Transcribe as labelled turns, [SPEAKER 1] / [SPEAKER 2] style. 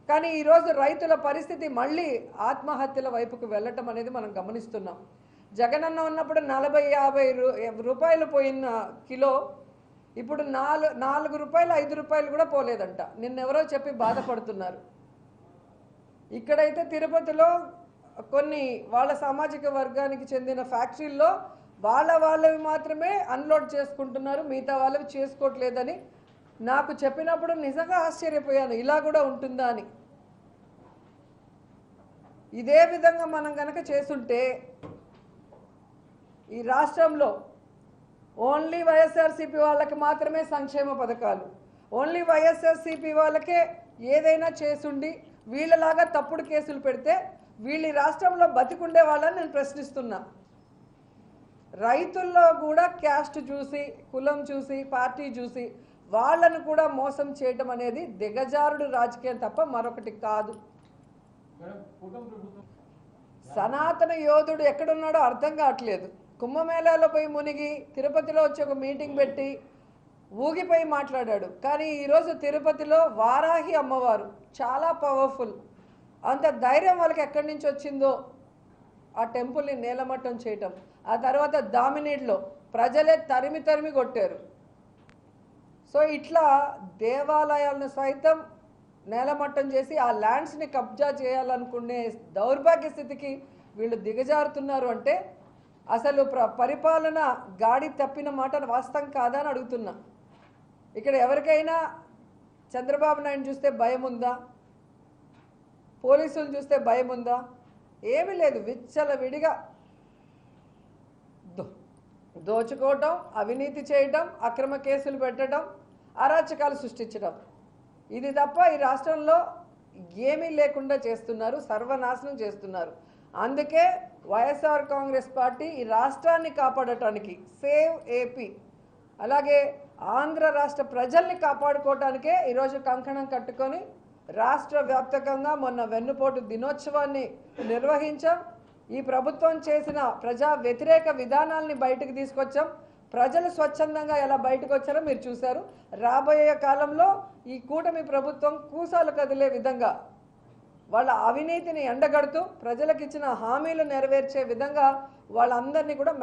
[SPEAKER 1] కానీ ఈరోజు రైతుల పరిస్థితి మళ్ళీ ఆత్మహత్యల వైపుకు వెళ్ళటం అనేది మనం గమనిస్తున్నాం. జగనన్న ఉన్నప్పుడు 40-50 రూపాయలు పోయిన కిలో ఇప్పుడు 4 రూపాయలు 5 రూపాయలు కూడా పోలేదంట. నిన్నెవరో చెప్పి బాధపడుతున్నారు. ఇక్కడైతే తిరుపతిలో కొన్ని వాళ్ళ సామాజిక వర్గానికి చెందిన ఫ్యాక్టరీల్లో వాళ్ళవి మాత్రమే అన్లోడ్ చేసుకుంటున్నారు, మిగతా వాళ్ళవి చేసుకోవట్లేదని నాకు చెప్పినప్పుడు నిజంగా ఆశ్చర్యపోయాను, ఇలా కూడా ఉంటుందా అని. ఇదే విధంగా మనం కనుక చేసుంటే ఈ రాష్ట్రంలో ఓన్లీ వైఎస్ఆర్సీపీ వాళ్ళకి మాత్రమే సంక్షేమ పథకాలు, ఓన్లీ వైఎస్ఆర్సీపీ వాళ్ళకే ఏదైనా చేసుండి వీళ్ళలాగా తప్పుడు కేసులు పెడితే వీళ్ళు ఈ రాష్ట్రంలో బతికుండే వాళ్ళని నేను ప్రశ్నిస్తున్నా. రైతుల్లో కూడా క్యాస్ట్ చూసి, కులం చూసి, పార్టీ చూసి వాళ్ళను కూడా మోసం చేయటం అనేది దిగజారుడు రాజకీయం తప్ప మరొకటి కాదు. సనాతన యోధుడు ఎక్కడున్నాడో అర్థం కావట్లేదు. కుంభమేళాలో పోయి మునిగి తిరుపతిలో వచ్చి ఒక మీటింగ్ పెట్టి ఊగిపోయి మాట్లాడాడు. కానీ ఈరోజు తిరుపతిలో వారాహి అమ్మవారు చాలా పవర్ఫుల్. అంత ధైర్యం వాళ్ళకి ఎక్కడి నుంచి వచ్చిందో ఆ టెంపుల్ని నేలమట్టం చేయటం. ఆ తర్వాత దామినీడ్లో ప్రజలే తరిమి కొట్టారు. సో ఇట్లా దేవాలయాలను సైతం నేలమట్టం చేసి ఆ ల్యాండ్స్ని కబ్జా చేయాలనుకునే దౌర్భాగ్య స్థితికి వీళ్ళు దిగజారుతున్నారు. అంటే అసలు పరిపాలన గాడి తప్పిన మాట వాస్తవం కాదా అని అడుగుతున్నా. ఇక్కడ ఎవరికైనా చంద్రబాబు నాయుడు చూస్తే భయం ఉందా? పోలీసులు చూస్తే భయం ఉందా? ఏమీ లేదు. విచ్చలవిడిగా దోచుకోవటం, అవినీతి చేయటం, అక్రమ కేసులు పెట్టడం, అరాచకాలు సృష్టించడం, ఇది తప్ప ఈ రాష్ట్రంలో ఏమీ లేకుండా చేస్తున్నారు, సర్వనాశనం చేస్తున్నారు. అందుకే వైఎస్ఆర్ కాంగ్రెస్ పార్టీ ఈ రాష్ట్రాన్ని కాపాడటానికి, సేవ్ ఏపీ, అలాగే ఆంధ్ర రాష్ట్ర ప్రజల్ని కాపాడుకోవటానికే ఈరోజు కంకణం కట్టుకొని రాష్ట్ర వ్యాప్తంగా మొన్న వెన్నుపోటు దినోత్సవాన్ని నిర్వహించాం. ఈ ప్రభుత్వం చేసిన ప్రజా వ్యతిరేక విధానాలని బయటకు తీసుకొచ్చాం. ప్రజలు స్వచ్ఛందంగా ఎలా బయటకు వచ్చారో మీరు చూశారు. రాబోయే కాలంలో ఈ కూటమి ప్రభుత్వం కూసాలు కదిలే విధంగా వాళ్ళ అవినీతిని ఎండగడుతూ ప్రజలకు ఇచ్చిన హామీలు నెరవేర్చే విధంగా వాళ్ళందరినీ కూడా